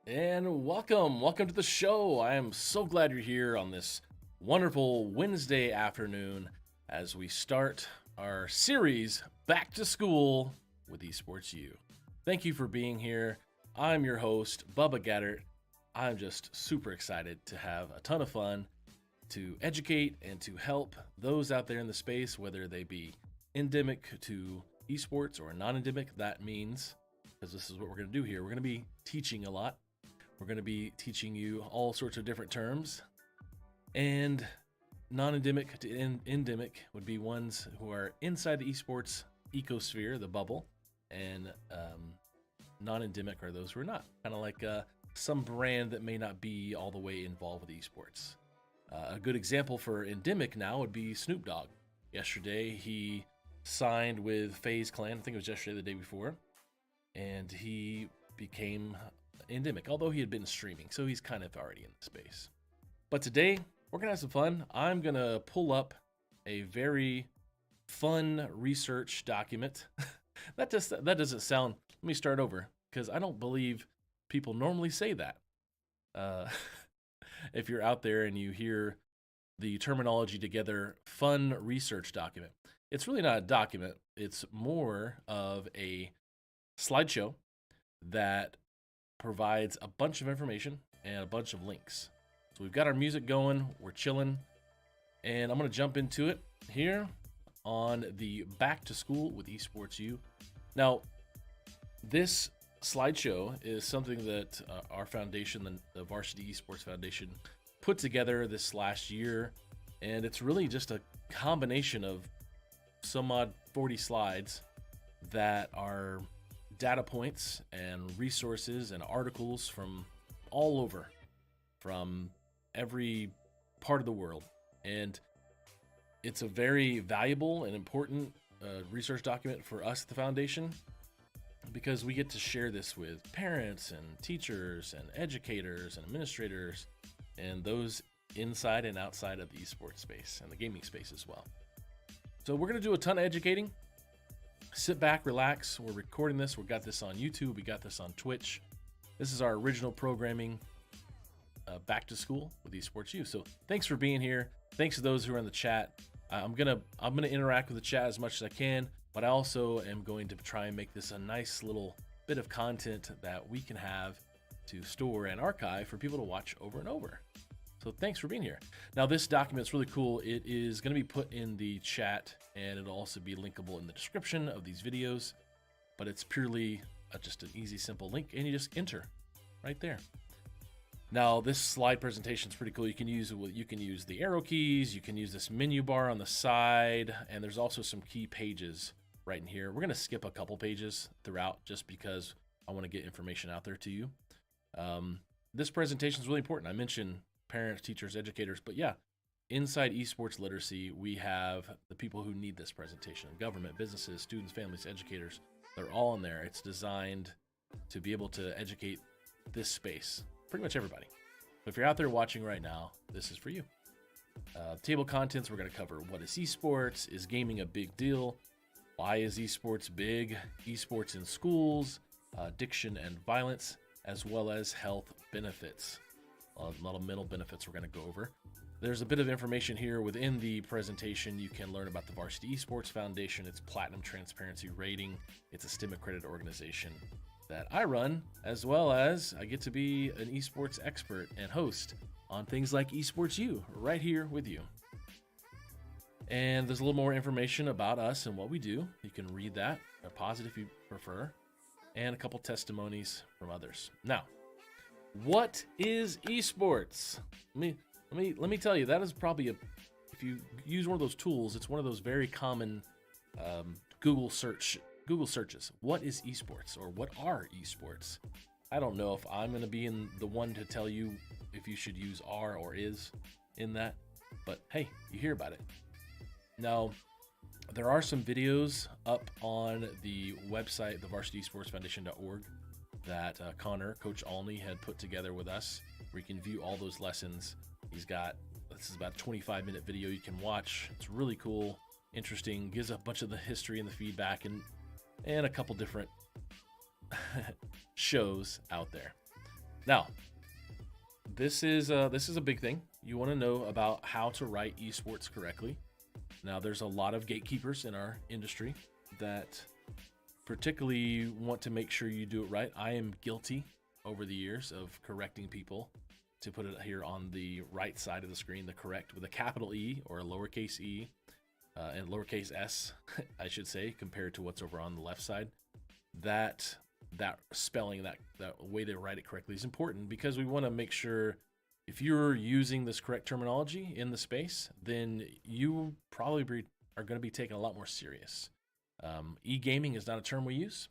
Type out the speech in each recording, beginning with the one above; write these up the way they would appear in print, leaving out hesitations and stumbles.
And welcome to the show. I am so glad you're here on this wonderful Wednesday afternoon as we start our series Back to School with Esports U. Thank you for being here. I'm your host, Bubba Gaddert. I'm just super excited to have a ton of fun, to educate and to help those out there in the space, whether they be endemic to esports or non-endemic. That means, because this is what we're going to do here, we're going to be teaching a lot. We're going to be teaching you all sorts of different terms, and non-endemic to endemic would be ones who are inside the esports ecosphere, the bubble, and non-endemic are those who are not, kind of like some brand that may not be all the way involved with esports. A good example for endemic now would be Snoop Dogg. Yesterday, he signed with FaZe Clan, I think it was yesterday, the day before, and he became endemic, although he had been streaming, so he's kind of already in the space. But today, we're going to have some fun. I'm going to pull up a very fun research document. That doesn't sound, let me start over, because I don't believe people normally say that. If you're out there and you hear the terminology together, fun research document, it's really not a document. It's more of a slideshow that provides a bunch of information and a bunch of links. So we've got our music going, we're chilling, and I'm going to jump into it here on the Back to School with Esports U. Now, this slideshow is something that our foundation, the Varsity Esports Foundation, put together this last year, and it's really just a combination of some odd 40 slides that are data points and resources and articles from all over, from every part of the world. And it's a very valuable and important research document for us at the foundation, because we get to share this with parents and teachers and educators and administrators and those inside and outside of the esports space and the gaming space as well. So we're going to do a ton of educating. Sit back, relax. We're recording this. We got this on YouTube. We got this on Twitch. This is our original programming, Back to School with Esports U. So thanks for being here. Thanks to those who are in the chat. I'm gonna interact with the chat as much as I can, but I also am going to try and make this a nice little bit of content that we can have to store and archive for people to watch over and over. So thanks for being here. Now, this document's really cool. It is going to be put in the chat, and it'll also be linkable in the description of these videos, but it's purely just an easy, simple link, and you just enter right there. Now, this slide presentation is pretty cool. You can use the arrow keys, you can use this menu bar on the side, and there's also some key pages right in here. We're going to skip a couple pages throughout just because I want to get information out there to you. This presentation is really important. I mentioned parents, teachers, educators, but yeah, inside esports literacy, we have the people who need this presentation: government, businesses, students, families, educators. They're all in there. It's designed to be able to educate this space, pretty much everybody. So if you're out there watching right now, this is for you. Table contents, we're going to cover what is esports, is gaming a big deal, why is esports big, esports in schools, addiction and violence, as well as health benefits. A lot of mental benefits we're going to go over. There's a bit of information here within the presentation. You can learn about the Varsity Esports Foundation, its Platinum Transparency Rating. It's a STEM accredited organization that I run, as well as I get to be an esports expert and host on things like Esports U right here with you. And there's a little more information about us and what we do. You can read that, or pause it if you prefer, and a couple testimonies from others. Now, what is esports? Let me tell you, that is probably if you use one of those tools, it's one of those very common Google searches. What is esports, or what are esports? I don't know if I'm going to be the one to tell you if you should use are or is in that, but hey, you hear about it. Now, there are some videos up on the website, the varsitysportsfoundation.org, that Coach Alney had put together with us, where you can view all those lessons. This is about a 25-minute video you can watch. It's really cool, interesting, gives a bunch of the history and the feedback, and a couple different shows out there. Now, this is a big thing. You want to know about how to write esports correctly. Now, there's a lot of gatekeepers in our industry that particularly want to make sure you do it right. I am guilty over the years of correcting people to put it here on the right side of the screen, the correct with a capital E or a lowercase e and lowercase s, I should say, compared to what's over on the left side. That spelling, that way they write it correctly is important because we want to make sure if you're using this correct terminology in the space, then you probably are going to be taken a lot more serious. E-gaming is not a term we use.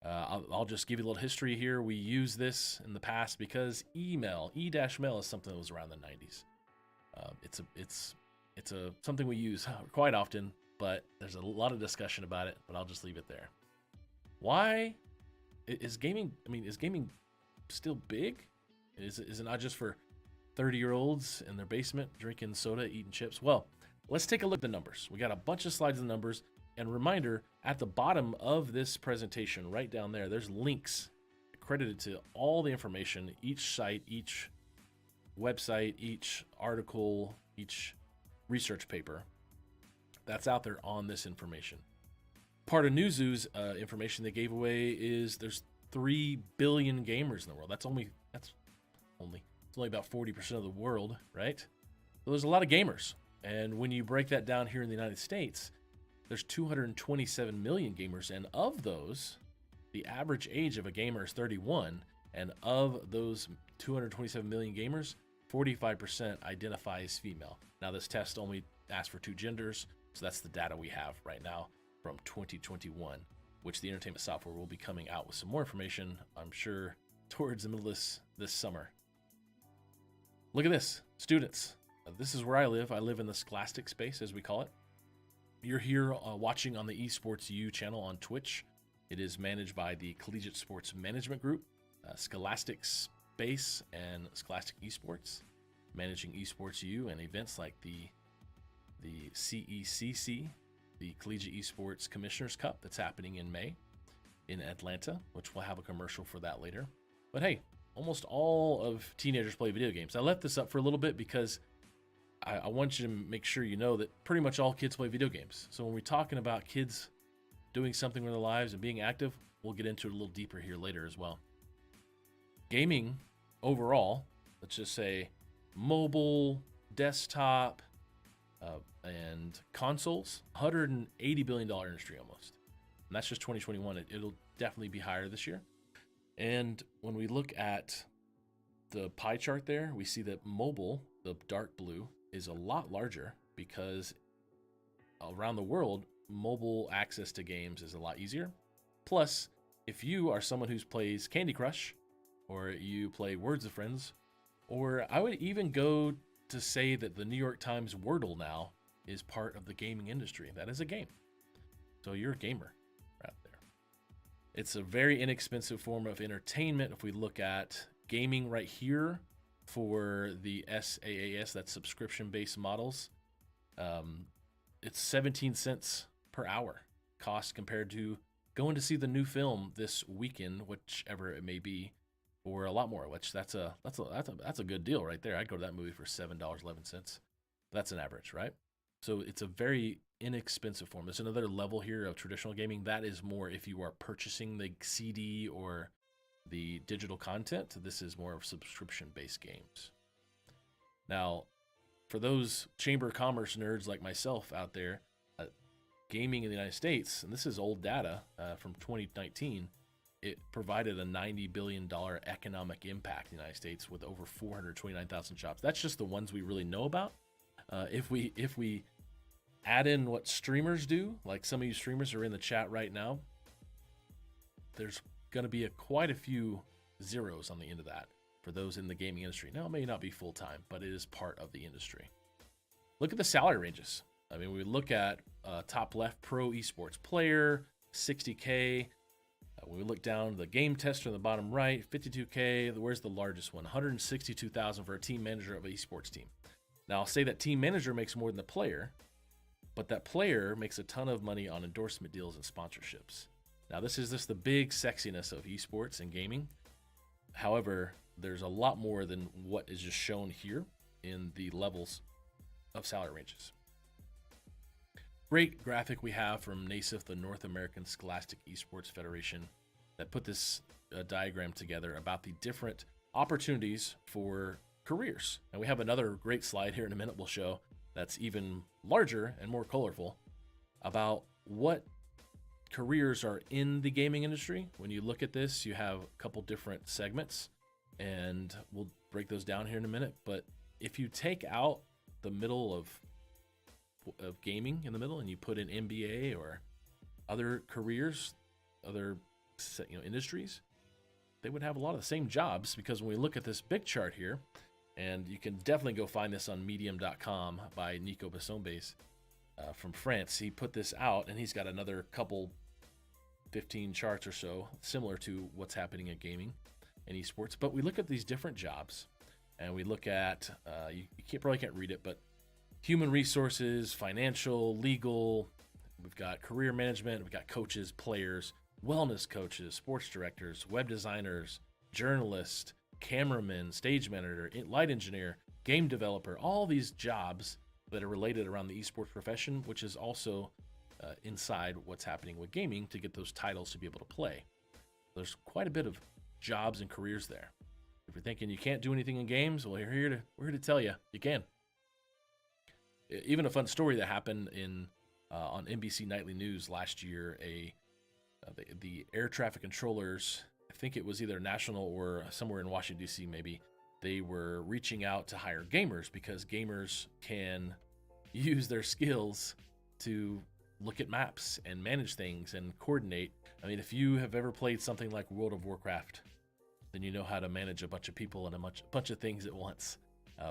I'll just give you a little history here. We use this in the past because e-mail is something that was around the 90s. It's something we use quite often, but there's a lot of discussion about it, but I'll just leave it there. Why is gaming, is gaming still big? Is it not just for 30-year-olds in their basement drinking soda, eating chips? Well, let's take a look at the numbers. We got a bunch of slides of the numbers. And reminder, at the bottom of this presentation, right down there, there's links accredited to all the information, each site, each website, each article, each research paper that's out there on this information. Part of Newzoo's information they gave away is there's 3 billion gamers in the world. It's only about 40% of the world, right? So there's a lot of gamers. And when you break that down here in the United States, there's 227 million gamers, and of those, the average age of a gamer is 31, and of those 227 million gamers, 45% identify as female. Now, this test only asks for 2 genders, so that's the data we have right now from 2021, which the entertainment software will be coming out with some more information, I'm sure, towards the middle of this summer. Look at this, students. This is where I live. I live in the scholastic space, as we call it. You're here watching on the Esports U channel on Twitch. It is managed by the Collegiate Sports Management Group, Scholastic Space, and Scholastic Esports, managing Esports U and events like the CECC, the Collegiate Esports Commissioners Cup that's happening in May in Atlanta, which we'll have a commercial for that later. But hey, almost all of teenagers play video games. I left this up for a little bit because I want you to make sure you know that pretty much all kids play video games. So when we're talking about kids doing something with their lives and being active, we'll get into it a little deeper here later as well. Gaming overall, let's just say mobile, desktop, and consoles, $180 billion industry almost. And that's just 2021. It'll definitely be higher this year. And when we look at the pie chart there, we see that mobile, the dark blue, is a lot larger because around the world, mobile access to games is a lot easier. Plus, if you are someone who plays Candy Crush, or you play Words of Friends, or I would even go to say that the New York Times Wordle now is part of the gaming industry. That is a game. So you're a gamer right there. It's a very inexpensive form of entertainment. If we look at gaming right here, for the SaaS, that's subscription-based models, it's 17 cents per hour cost compared to going to see the new film this weekend, whichever it may be, or a lot more. Which that's a good deal right there. I'd go to that movie for $7.11. That's an average, right? So it's a very inexpensive form. There's another level here of traditional gaming. That is more if you are purchasing the CD or the digital content. This is more of subscription-based games. Now, for those Chamber of Commerce nerds like myself out there, gaming in the United States, and this is old data from 2019, it provided a $90 billion economic impact in the United States with over 429,000 jobs. That's just the ones we really know about. If we add in what streamers do, like some of you streamers are in the chat right now, there's going to be quite a few zeros on the end of that for those in the gaming industry. Now, it may not be full-time, but it is part of the industry. Look at the salary ranges. We look at top left, pro esports player, $60K. When we look down, the game tester in the bottom right, $52K. Where's the largest one? $162,000 for a team manager of an esports team. Now, I'll say that team manager makes more than the player, but that player makes a ton of money on endorsement deals and sponsorships. Now, this is just the big sexiness of esports and gaming. However, there's a lot more than what is just shown here in the levels of salary ranges. Great graphic we have from NASF, the North American Scholastic Esports Federation, that put this diagram together about the different opportunities for careers. And we have another great slide here in a minute we'll show that's even larger and more colorful about what careers are in the gaming industry. When you look at this, you have a couple different segments, and we'll break those down here in a minute. But if you take out the middle of gaming in the middle and you put in MBA or other careers, other industries, they would have a lot of the same jobs, because when we look at this big chart here, and you can definitely go find this on medium.com by Nico Bessombes from France. He put this out, and he's got another couple 15 charts or so similar to what's happening in gaming and esports. But we look at these different jobs, and we look at, you probably can't read it, but human resources, financial, legal, we've got career management, we've got coaches, players, wellness coaches, sports directors, web designers, journalists, cameraman, stage manager, light engineer, game developer, all these jobs that are related around the esports profession, which is also inside what's happening with gaming to get those titles to be able to play. There's quite a bit of jobs and careers there. If you're thinking you can't do anything in games, well, we're here to tell you can. Even a fun story that happened on NBC Nightly News last year, the air traffic controllers, I think it was either national or somewhere in Washington, D.C. maybe, they were reaching out to hire gamers because gamers can use their skills to look at maps and manage things and coordinate. I mean, if you have ever played something like World of Warcraft, then you know how to manage a bunch of people and a bunch of things at once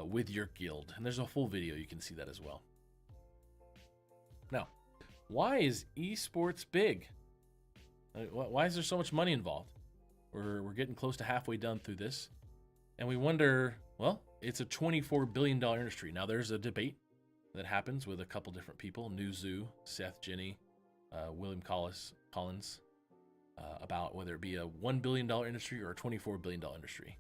with your guild. And there's a full video, you can see that as well. Now, why is esports big? Why is there so much money involved? We're getting close to halfway done through this, and we wonder, well, it's a $24 billion industry. Now, there's a debate that happens with a couple different people, Newzoo, Seth Jenny, William Collins, about whether it be a $1 billion industry or a $24 billion industry.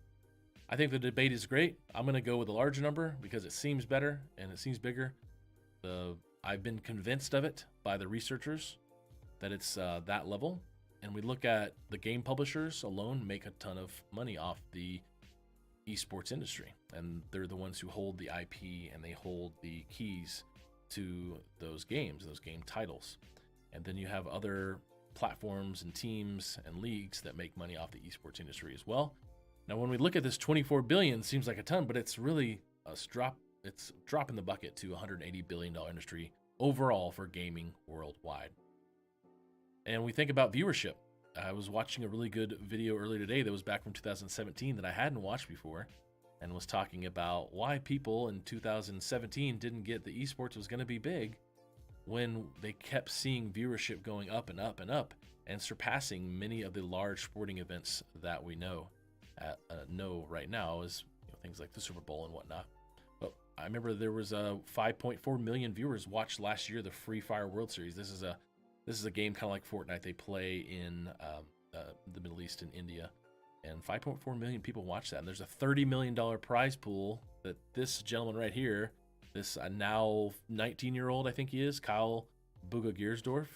I think the debate is great. I'm going to go with a large number because it seems better and it seems bigger. I've been convinced of it by the researchers that it's that level. And we look at the game publishers alone make a ton of money off the esports industry. And they're the ones who hold the IP and they hold the keys to those games, those game titles. And then you have other platforms and teams and leagues that make money off the esports industry as well. Now, when we look at this 24 billion, it seems like a ton, but it's really it's a drop in the bucket to $180 billion industry overall for gaming worldwide. And we think about viewership. I was watching a really good video earlier today that was back from 2017 that I hadn't watched before, and was talking about why people in 2017 didn't get the esports was going to be big when they kept seeing viewership going up and up and up and surpassing many of the large sporting events that we know right now, is things like the Super Bowl and whatnot. But I remember there was 5.4 million viewers watched last year the Free Fire World Series. This is a game kind of like Fortnite. They play in the Middle East and India, and 5.4 million people watch that. And there's a $30 million prize pool that this gentleman right here, this now 19-year-old, I think he is, Kyle Buga-Giersdorf,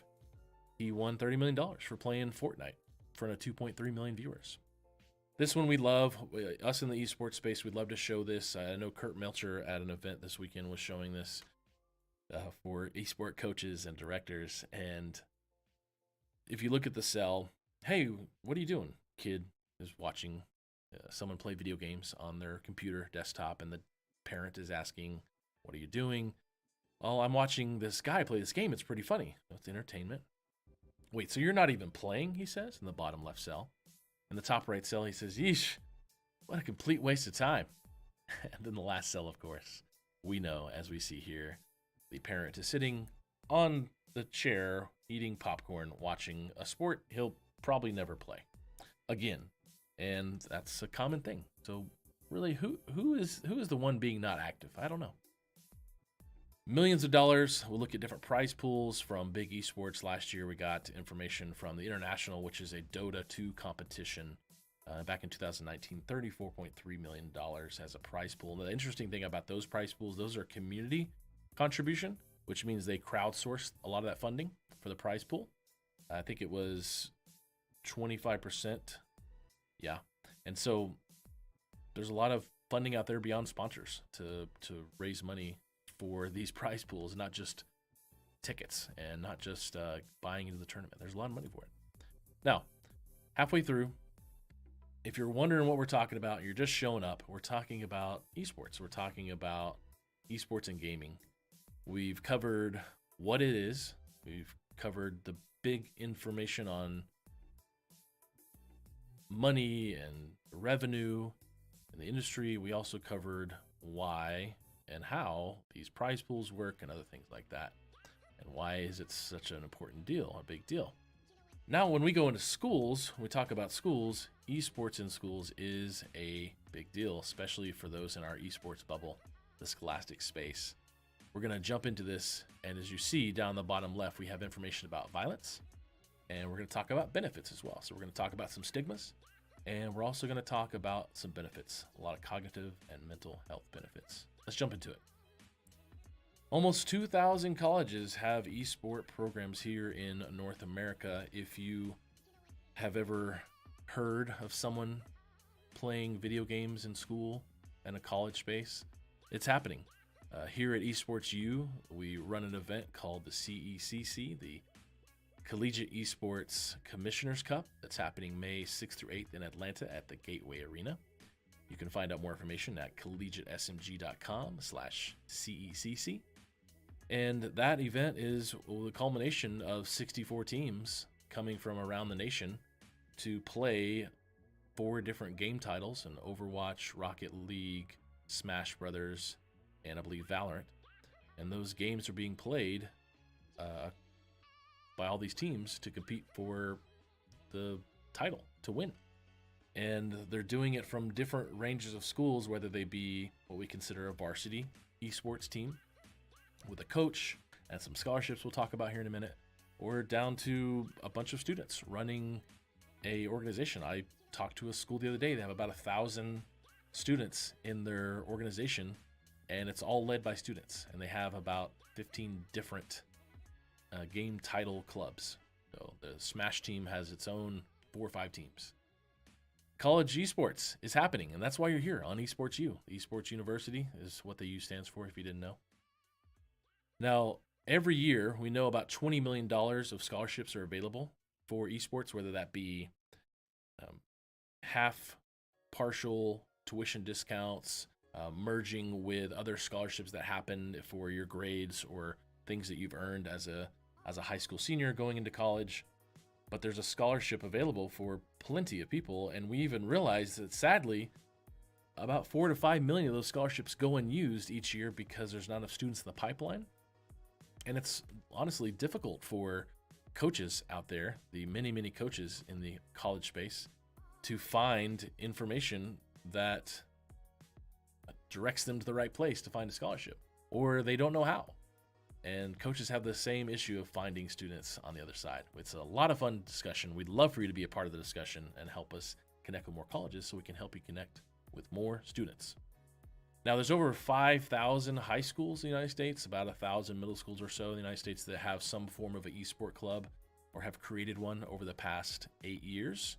he won $30 million for playing Fortnite in front of 2.3 million viewers. This one we love. Us in the esports space, we'd love to show this. I know Kurt Melcher at an event this weekend was showing this for esport coaches and directors. And if you look at the cell, hey, what are you doing? Kid is watching someone play video games on their computer desktop, and the parent is asking, what are you doing? Oh, I'm watching this guy play this game. It's pretty funny. It's entertainment. Wait, so you're not even playing, he says, in the bottom left cell. In the top right cell, he says, yeesh, what a complete waste of time. And then the last cell, of course, we know, as we see here, the parent is sitting on the chair, eating popcorn, watching a sport he'll probably never play again. And that's a common thing. So really, who is the one being not active? I don't know. Millions of dollars. We'll look at different prize pools from big esports. Last year, we got information from the International, which is a Dota 2 competition back in 2019, $34.3 million as a prize pool. And the interesting thing about those prize pools, those are community contribution, which means they crowdsourced a lot of that funding for the prize pool. I think it was 25%. Yeah. And so there's a lot of funding out there beyond sponsors to raise money for these prize pools, not just tickets and not just buying into the tournament. There's a lot of money for it. Now, halfway through, if you're wondering what we're talking about, you're just showing up. We're talking about esports. We're talking about esports and gaming. We've covered what it is. We've covered the big information on money and revenue in the industry. We also covered why and how these prize pools work and other things like that. And why is it such an important deal, a big deal? Now, when we go into schools, we talk about schools, esports in schools is a big deal, especially for those in our esports bubble, the scholastic space. We're going to jump into this, and as you see down the bottom left, we have information about violence, and we're going to talk about benefits as well. So we're going to talk about some stigmas, and we're also going to talk about some benefits, a lot of cognitive and mental health benefits. Let's jump into it. Almost 2,000 colleges have eSport programs here in North America. If you have ever heard of someone playing video games in school and a college space, it's happening. Here at Esports U, we run an event called the CECC, the Collegiate Esports Commissioners Cup. That's happening May 6th through 8th in Atlanta at the Gateway Arena. You can find out more information at collegiatesmg.com/CECC. And that event is the culmination of 64 teams coming from around the nation to play 4 different game titles: in Overwatch, Rocket League, Smash Brothers, and I believe Valorant. And those games are being played by all these teams to compete for the title, to win. And they're doing it from different ranges of schools, whether they be what we consider a varsity esports team with a coach and some scholarships we'll talk about here in a minute, or down to a bunch of students running a organization. I talked to a school the other day. They have about 1,000 students in their organization, and it's all led by students. And they have about 15 different game title clubs. So the Smash team has its own 4 or 5 teams. College esports is happening, and that's why you're here on Esports U. Esports University is what the U stands for, if you didn't know. Now, every year, we know about $20 million of scholarships are available for esports, whether that be half partial tuition discounts, merging with other scholarships that happen for your grades or things that you've earned as a high school senior going into college. But there's a scholarship available for plenty of people, and we even realized that, sadly, about 4 to 5 million of those scholarships go unused each year because there's not enough students in the pipeline. And it's honestly difficult for coaches out there, the many, many coaches in the college space, to find information that directs them to the right place to find a scholarship, or they don't know how. And coaches have the same issue of finding students on the other side. It's a lot of fun discussion. We'd love for you to be a part of the discussion and help us connect with more colleges so we can help you connect with more students. Now, there's over 5,000 high schools in the United States, about 1,000 middle schools or so in the United States that have some form of an esport club or have created one over the past 8 years.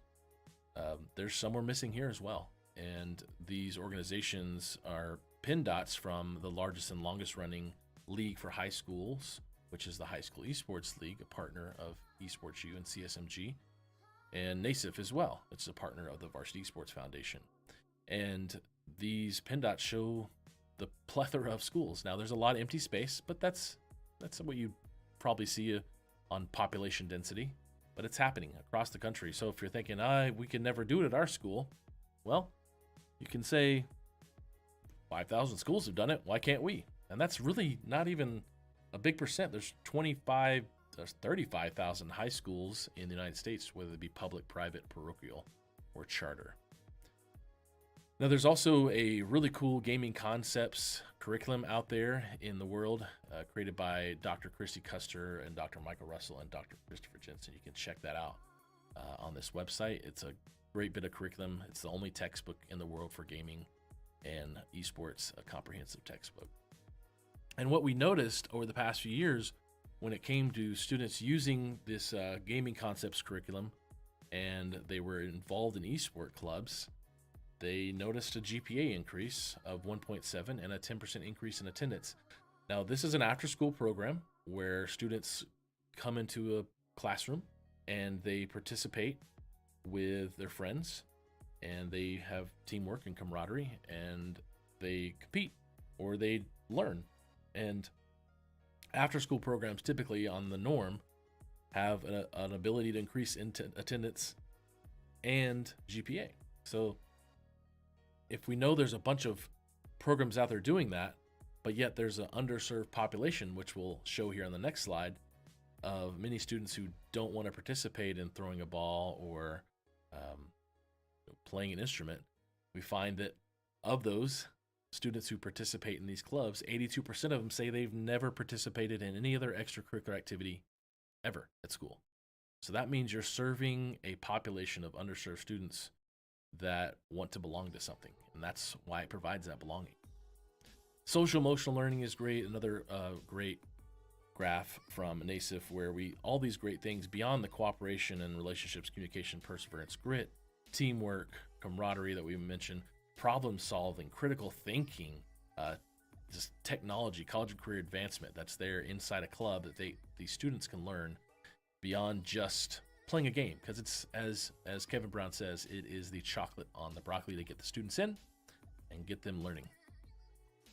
There's some we're missing here as well. And these organizations are pin dots from the largest and longest running league for high schools, which is the High School Esports League, a partner of Esports U and CSMG, and NECC as well. It's a partner of the Varsity Esports Foundation. And these pin dots show the plethora of schools. Now, there's a lot of empty space, but that's what you probably see on population density, but it's happening across the country. So if you're thinking, we can never do it at our school, well, you can say 5,000 schools have done it. Why can't we? And that's really not even a big percent. There's 35,000 high schools in the United States, whether it be public, private, parochial, or charter. Now, there's also a really cool gaming concepts curriculum out there in the world created by Dr. Christy Custer and Dr. Michael Russell and Dr. Christopher Jensen. You can check that out on this website. It's a great bit of curriculum. It's the only textbook in the world for gaming and esports, a comprehensive textbook. And what we noticed over the past few years when it came to students using this gaming concepts curriculum and they were involved in esport clubs, they noticed a GPA increase of 1.7 and a 10% increase in attendance. Now, this is an after-school program where students come into a classroom and they participate with their friends and they have teamwork and camaraderie and they compete or they learn. And after-school programs typically on the norm have an ability to increase attendance and GPA. So if we know there's a bunch of programs out there doing that, but yet there's an underserved population, which we'll show here on the next slide, of many students who don't want to participate in throwing a ball or playing an instrument, we find that of those students who participate in these clubs, 82% of them say they've never participated in any other extracurricular activity ever at school. So that means you're serving a population of underserved students that want to belong to something, and that's why it provides that belonging. Social emotional learning is great. Another great graph from NACF where all these great things beyond the cooperation and relationships, communication, perseverance, grit, teamwork, camaraderie that we mentioned, problem solving, critical thinking, just technology, college and career advancement that's there inside a club that these students can learn beyond just playing a game, because it's as Kevin Brown says, it is the chocolate on the broccoli to get the students in and get them learning.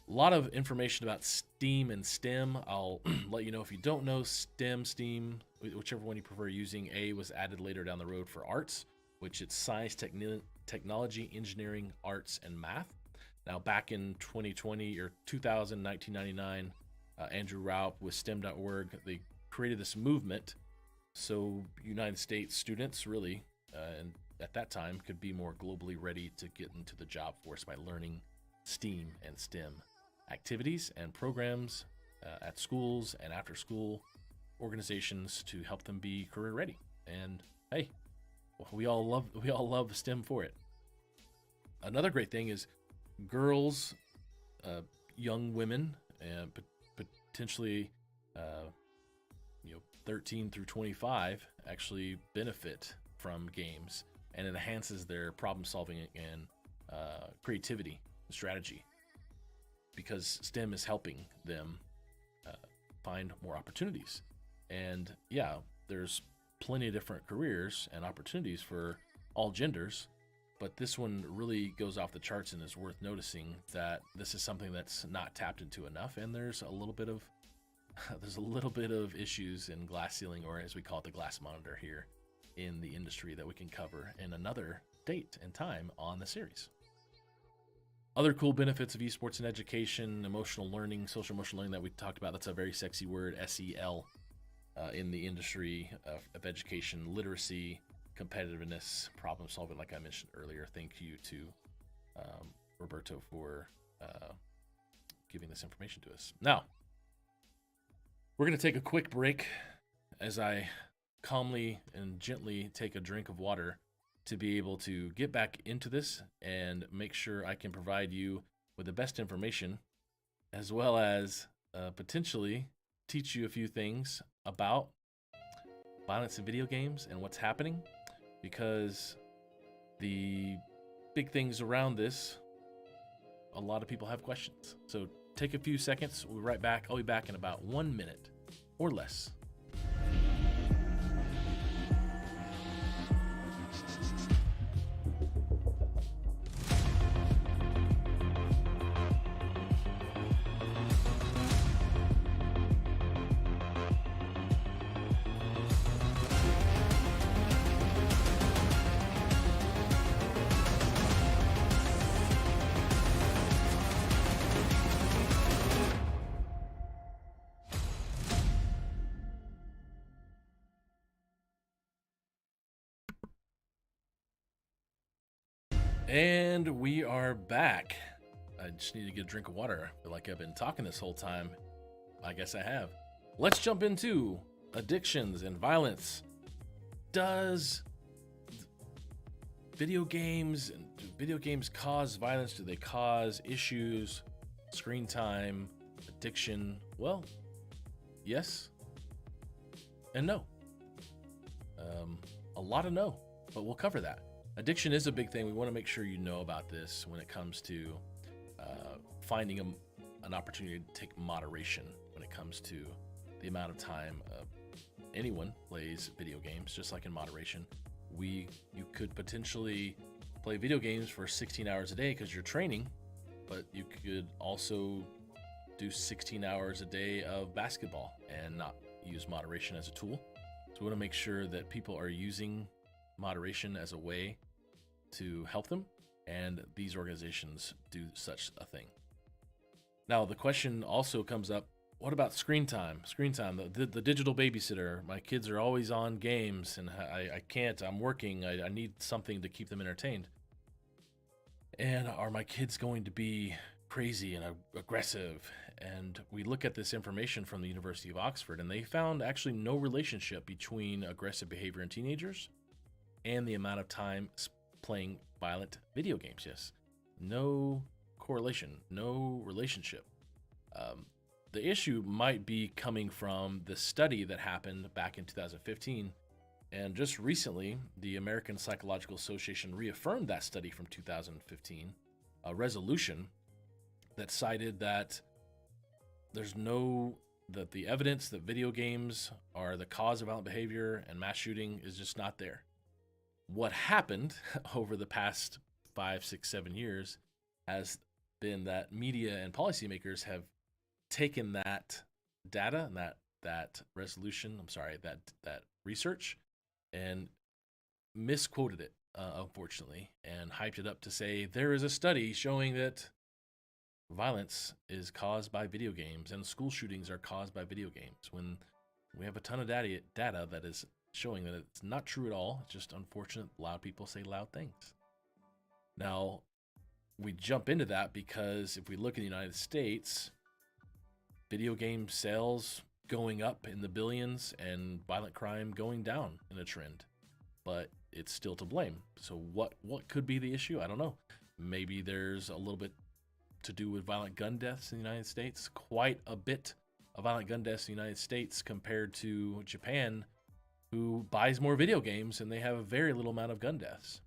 A lot of information about STEAM and STEM. I'll let you know if you don't know STEM, whichever one you prefer using. A was added later down the road for arts, which it's science, technology, engineering, arts, and math. Now, back in 2020 or 1999, Andrew Raup with STEM.org, they created this movement so United States students really, and at that time, could be more globally ready to get into the job force by learning STEAM and STEM activities and programs at schools and after school organizations to help them be career ready. And hey, we all love STEM for it. Another great thing is girls, young women, and potentially 13 through 25 actually benefit from games, and it enhances their problem solving and creativity and strategy, because STEM is helping them find more opportunities. And yeah, there's plenty of different careers and opportunities for all genders, but this one really goes off the charts and is worth noticing that this is something that's not tapped into enough, and there's a little bit of issues in glass ceiling, or as we call it, the glass monitor here in the industry, that we can cover in another date and time on the series. Other cool benefits of esports in education: emotional learning, social emotional learning that we talked about. That's a very sexy word, SEL, in the industry of education. Literacy, competitiveness, problem solving, like I mentioned earlier. Thank you to Roberto for giving this information to us. Now, we're going to take a quick break as I calmly and gently take a drink of water to be able to get back into this and make sure I can provide you with the best information, as well as potentially teach you a few things about violence in video games and what's happening, because the big things around this, a lot of people have questions. So take a few seconds. We'll be right back. I'll be back in about 1 minute or less. And we are back. I just need to get a drink of water. I feel like I've been talking this whole time. I guess I have. Let's jump into addictions and violence. Does video games, and do video games cause violence? Do they cause issues, screen time, addiction? Well, yes and no. A lot of no, but we'll cover that. Addiction is a big thing. We want to make sure you know about this when it comes to finding an opportunity to take moderation when it comes to the amount of time anyone plays video games. Just like in moderation, you could potentially play video games for 16 hours a day because you're training, but you could also do 16 hours a day of basketball and not use moderation as a tool. So we want to make sure that people are using moderation as a way to help them, and these organizations do such a thing. Now, the question also comes up, what about screen time? Screen time, the digital babysitter. My kids are always on games, and I can't, I'm working, I need something to keep them entertained. And are my kids going to be crazy and aggressive? And we look at this information from the University of Oxford, and they found actually no relationship between aggressive behavior in teenagers and the amount of time playing violent video games. Yes, no correlation, no relationship. The issue might be coming from the study that happened back in 2015. And just recently, the American Psychological Association reaffirmed that study from 2015, a resolution that cited that that the evidence that video games are the cause of violent behavior and mass shooting is just not there. What happened over the past 5, 6, 7 years has been that media and policymakers have taken that data and that research and misquoted it, unfortunately, and hyped it up to say there is a study showing that violence is caused by video games and school shootings are caused by video games, when we have a ton of data that is showing that it's not true at all. It's just unfortunate loud people say loud things. Now, we jump into that because if we look in the United States, video game sales going up in the billions and violent crime going down in a trend, but it's still to blame. So what could be the issue? I don't know. Maybe there's a little bit to do with violent gun deaths in the United States. Quite a bit of violent gun deaths in the United States compared to Japan, who buys more video games and they have a very little amount of gun deaths.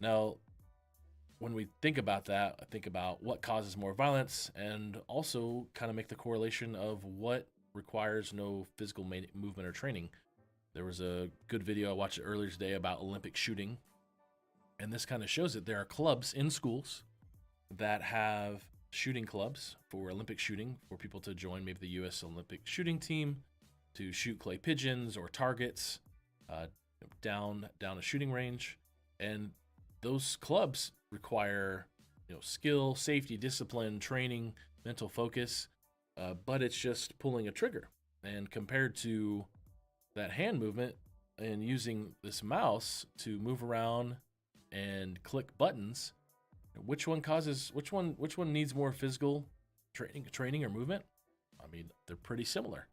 Now, when we think about that, I think about what causes more violence and also kind of make the correlation of what requires no physical movement or training. There was a good video I watched earlier today about Olympic shooting, and this kind of shows that there are clubs in schools that have shooting clubs for Olympic shooting, for people to join maybe the U.S. Olympic shooting team to shoot clay pigeons or targets down a shooting range. And those clubs require skill, safety, discipline, training, mental focus, but it's just pulling a trigger. And compared to that hand movement and using this mouse to move around and click buttons, which one needs more physical training or movement? I mean, they're pretty similar.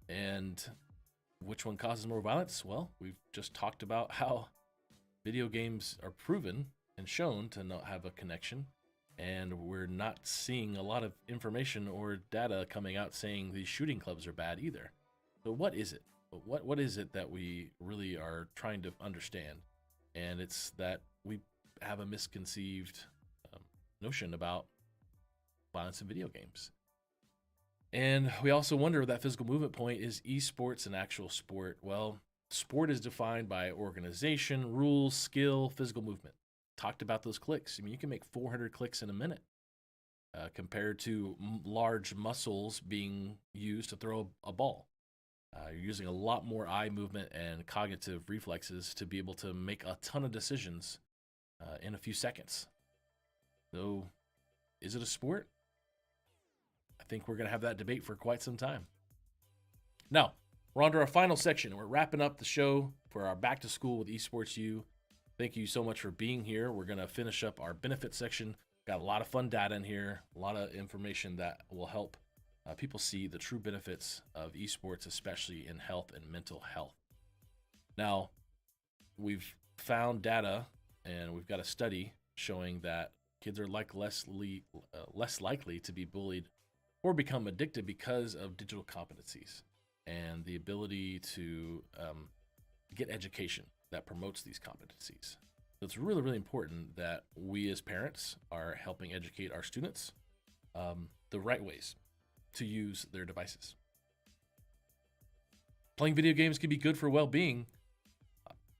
And which one causes more violence? Well, we've just talked about how video games are proven and shown to not have a connection, and we're not seeing a lot of information or data coming out saying these shooting clubs are bad either. So what is it? What is it that we really are trying to understand? And it's that we have a misconceived notion about violence in video games. And we also wonder, that physical movement point, is esports an actual sport? Well, sport is defined by organization, rules, skill, physical movement. Talked about those clicks. I mean, you can make 400 clicks in a minute compared to large muscles being used to throw a ball. You're using a lot more eye movement and cognitive reflexes to be able to make a ton of decisions in a few seconds. So, is it a sport? I think we're going to have that debate for quite some time. Now, we're on to our final section. We're wrapping up the show for our Back to School with Esports U. Thank you so much for being here. We're going to finish up our benefit section. Got a lot of fun data in here, a lot of information that will help people see the true benefits of esports, especially in health and mental health. Now, we've found data, and we've got a study showing that kids are less likely to be bullied or become addicted because of digital competencies and the ability to get education that promotes these competencies. So it's really, really important that we as parents are helping educate our students the right ways to use their devices. Playing video games can be good for well-being.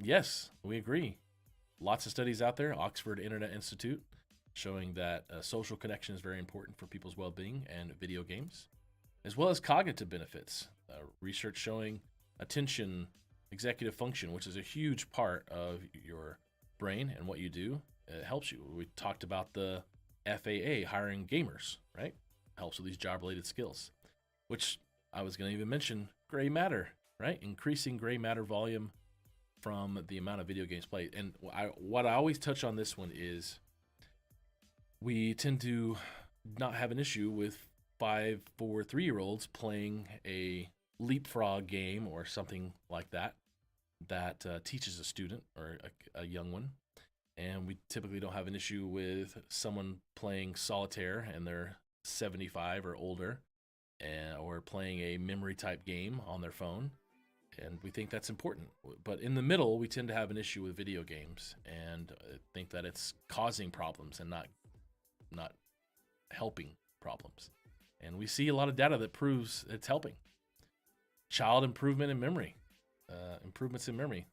Yes, we agree. Lots of studies out there, Oxford Internet Institute, showing that social connection is very important for people's well-being and video games, as well as cognitive benefits. Research showing attention, executive function, which is a huge part of your brain and what you do, it helps you. We talked about the FAA hiring gamers, right? Helps with these job-related skills, which I was going to even mention gray matter, right? Increasing gray matter volume from the amount of video games played. And what I always touch on this one is we tend to not have an issue with 5, 4, 3-year-olds playing a leapfrog game or something like that teaches a student or a young one. And we typically don't have an issue with someone playing solitaire and they're 75 or older, or playing a memory type game on their phone. And we think that's important. But in the middle, we tend to have an issue with video games and think that it's causing problems and not helping problems. And we see a lot of data that proves it's helping. Child improvement in memory, improvements in memory,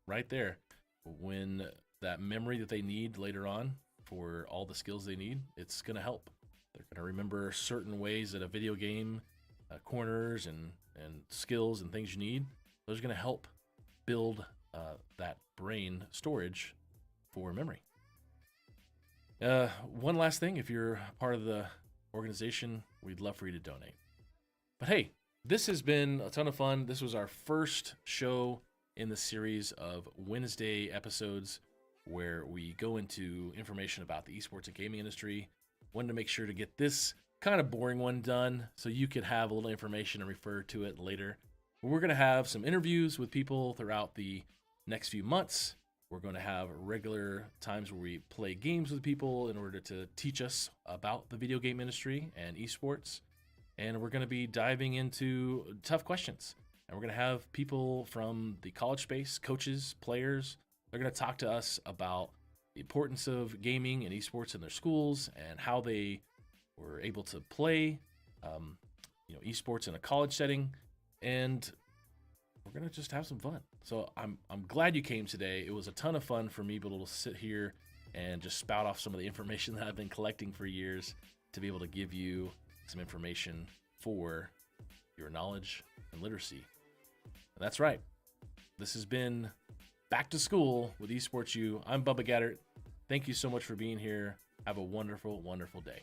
right there. When that memory that they need later on for all the skills they need, it's going to help. They're going to remember certain ways that a video game, corners and skills and things you need. Those are going to help build that brain storage for memory. One last thing, if you're part of the organization, we'd love for you to donate. But hey, this has been a ton of fun. This was our first show in the series of Wednesday episodes where we go into information about the esports and gaming industry. Wanted to make sure to get this kind of boring one done so you could have a little information and refer to it later. We're going to have some interviews with people throughout the next few months. We're going to have regular times where we play games with people in order to teach us about the video game industry and esports. And we're going to be diving into tough questions. And we're going to have people from the college space, coaches, players. They're going to talk to us about the importance of gaming and esports in their schools and how they were able to play, esports in a college setting. And we're going to just have some fun. So I'm glad you came today. It was a ton of fun for me to be able to sit here and just spout off some of the information that I've been collecting for years to be able to give you some information for your knowledge and literacy. And that's right. This has been Back to School with Esports U. I'm Bubba Gaddert. Thank you so much for being here. Have a wonderful, wonderful day.